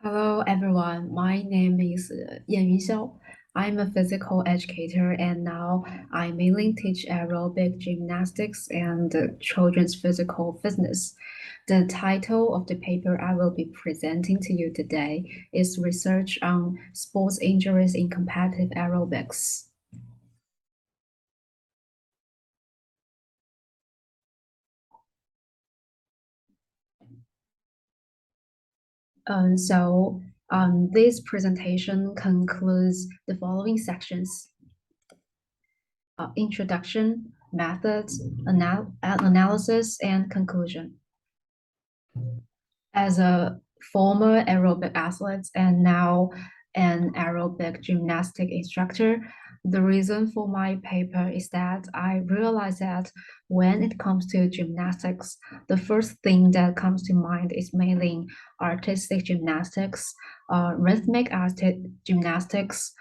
Hello everyone, my name is Yanyun Xiao. I'm a physical educator and now I mainly teach aerobic gymnastics and children's physical fitness. The title of the paper I will be presenting to you today is Research on Sports Injuries in Competitive Aerobics. This presentation concludes the following sections. Introduction, methods, analysis, and conclusion. As a former aerobic athlete and now an aerobic gymnastic instructor, the reason for my paper is that I realized that when it comes to gymnastics, the first thing that comes to mind is mainly artistic gymnastics, rhythmic gymnastics,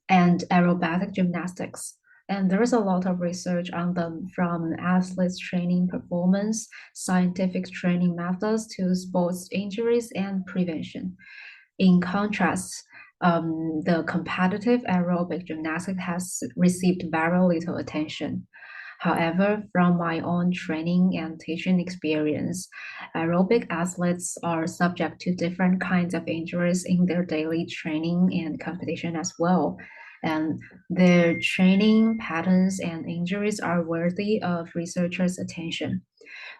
and aerobatic gymnastics. And there is a lot of research on them from athletes training performance, scientific training methods to sports injuries and prevention. In contrast, the competitive aerobic gymnastics has received very little attention. However, from my own training and teaching experience, aerobic athletes are subject to different kinds of injuries in their daily training and competition as well. And their training patterns and injuries are worthy of researchers' attention.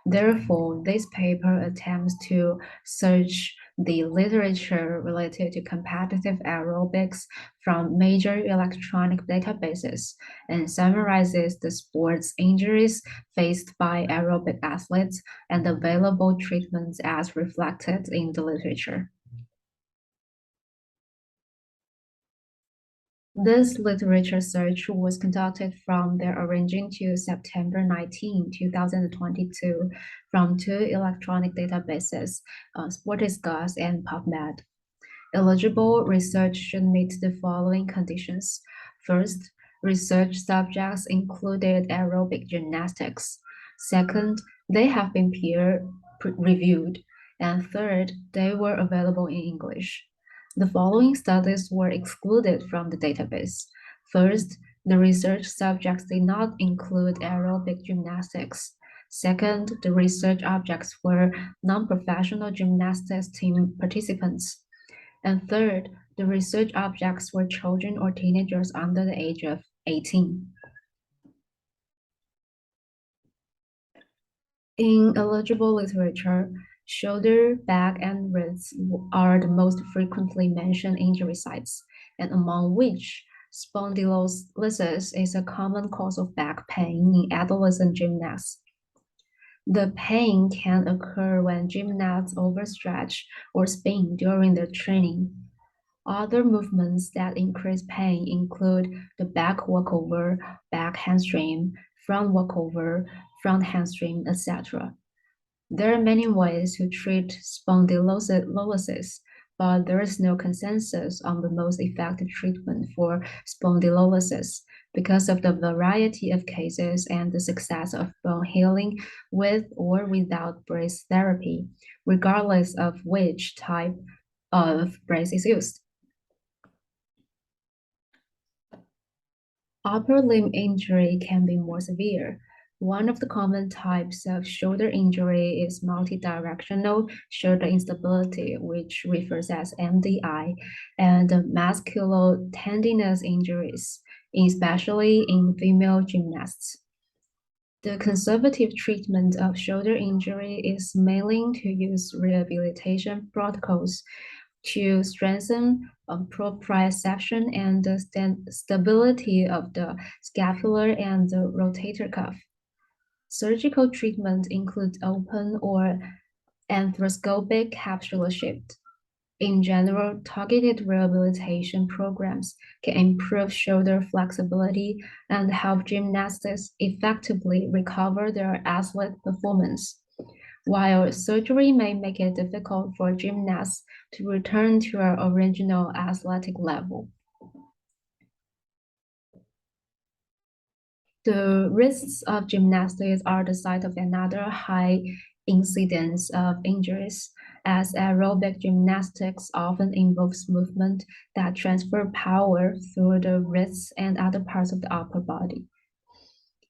Therefore, this paper attempts to search the literature related to competitive aerobics from major electronic databases and summarizes the sports injuries faced by aerobic athletes and available treatments as reflected in the literature. This literature search was conducted from the origin to September 19, 2022, from two electronic databases, SportDiscuss and PubMed. Eligible research should meet the following conditions. First, research subjects included aerobic gymnastics. Second, they have been peer reviewed. And third, they were available in English. The following studies were excluded from the database. First, the research subjects did not include aerobic gymnastics. Second, the research objects were non-professional gymnastics team participants. And third, the research objects were children or teenagers under the age of 18. In eligible literature, shoulder, back, and wrists are the most frequently mentioned injury sites, and among which spondylolysis is a common cause of back pain in adolescent gymnasts. The pain can occur when gymnasts overstretch or spin during their training. Other movements that increase pain include the back walkover, back handspring, front walkover, front handspring, etc. There are many ways to treat spondylolysis, but there is no consensus on the most effective treatment for spondylolysis because of the variety of cases and the success of bone healing with or without brace therapy, regardless of which type of brace is used. Upper limb injury can be more severe. One of the common types of shoulder injury is multidirectional shoulder instability, which refers as MDI, and musculotendinous injuries, especially in female gymnasts. The conservative treatment of shoulder injury is mainly to use rehabilitation protocols to strengthen proprioception and the stability of the scapular and the rotator cuff. Surgical treatment includes open or arthroscopic capsular shift. In general, targeted rehabilitation programs can improve shoulder flexibility and help gymnasts effectively recover their athlete performance. While surgery may make it difficult for gymnasts to return to their original athletic level. The wrists of gymnastics are the site of another high incidence of injuries. as aerobic gymnastics often involves movement that transfer power through the wrists and other parts of the upper body.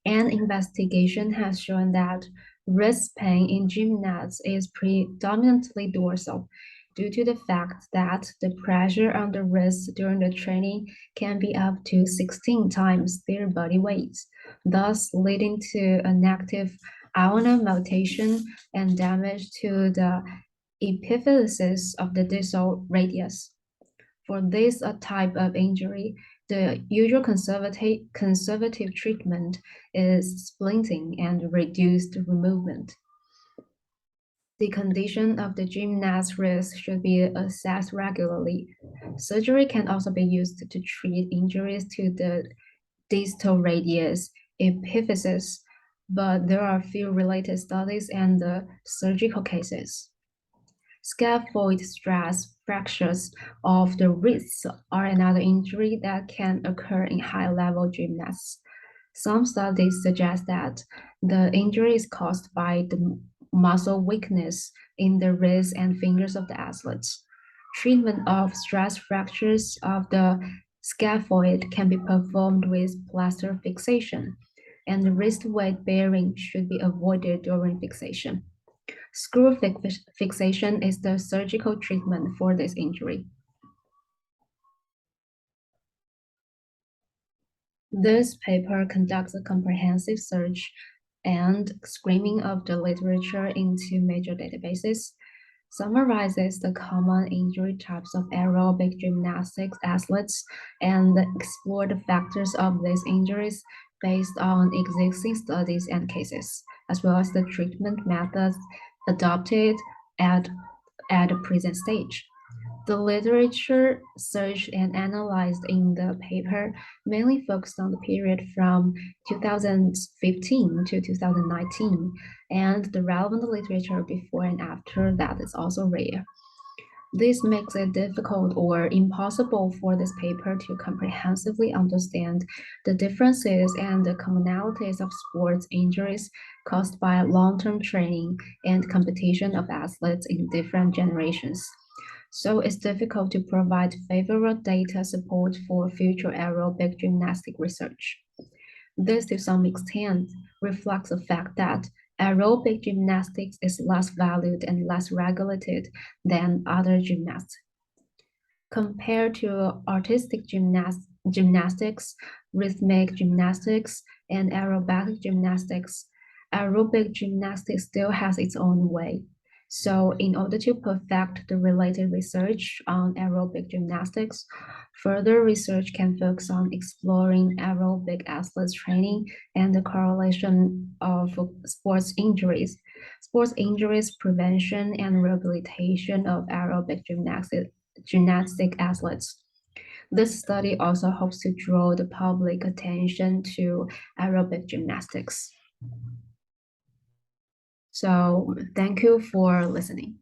An investigation has shown that wrist pain in gymnasts is predominantly dorsal due to the fact that the pressure on the wrist during the training can be up to 16 times their body weight, thus leading to an active ulnar maltation and damage to the epiphysis of the distal radius. For this type of injury, the usual conservative treatment is splinting and reduced movement. The condition of the gymnast wrist should be assessed regularly. Surgery can also be used to treat injuries to the distal radius epiphysis, but there are few related studies and surgical cases. Scaphoid stress fractures of the wrists are another injury that can occur in high-level gymnasts. Some studies suggest that the injury is caused by the muscle weakness in the wrists and fingers of the athletes. Treatment of stress fractures of the scaphoid can be performed with plaster fixation, and the wrist weight bearing should be avoided during fixation. Screw fixation is the surgical treatment for this injury. This paper conducts a comprehensive search and screening of the literature into major databases, summarizes the common injury types of aerobic gymnastics athletes, and explore the factors of these injuries based on existing studies and cases, as well as the treatment methods adopted at, at the present stage. The literature searched and analyzed in the paper mainly focused on the period from 2015 to 2019, and the relevant literature before and after that is also rare. This makes it difficult or impossible for this paper to comprehensively understand the differences and the commonalities of sports injuries caused by long-term training and competition of athletes in different generations. So it's difficult to provide favorable data support for future aerobic gymnastic research. This, to some extent, reflects the fact that aerobic gymnastics is less valued and less regulated than other gymnastics. Compared to artistic gymnastics, rhythmic gymnastics, and aerobatic gymnastics, aerobic gymnastics still has its own way. So in order to perfect the related research on aerobic gymnastics, further research can focus on exploring aerobic athletes training and the correlation of sports injuries prevention and rehabilitation of aerobic gymnastic athletes. This study also hopes to draw the public attention to aerobic gymnastics. So thank you for listening.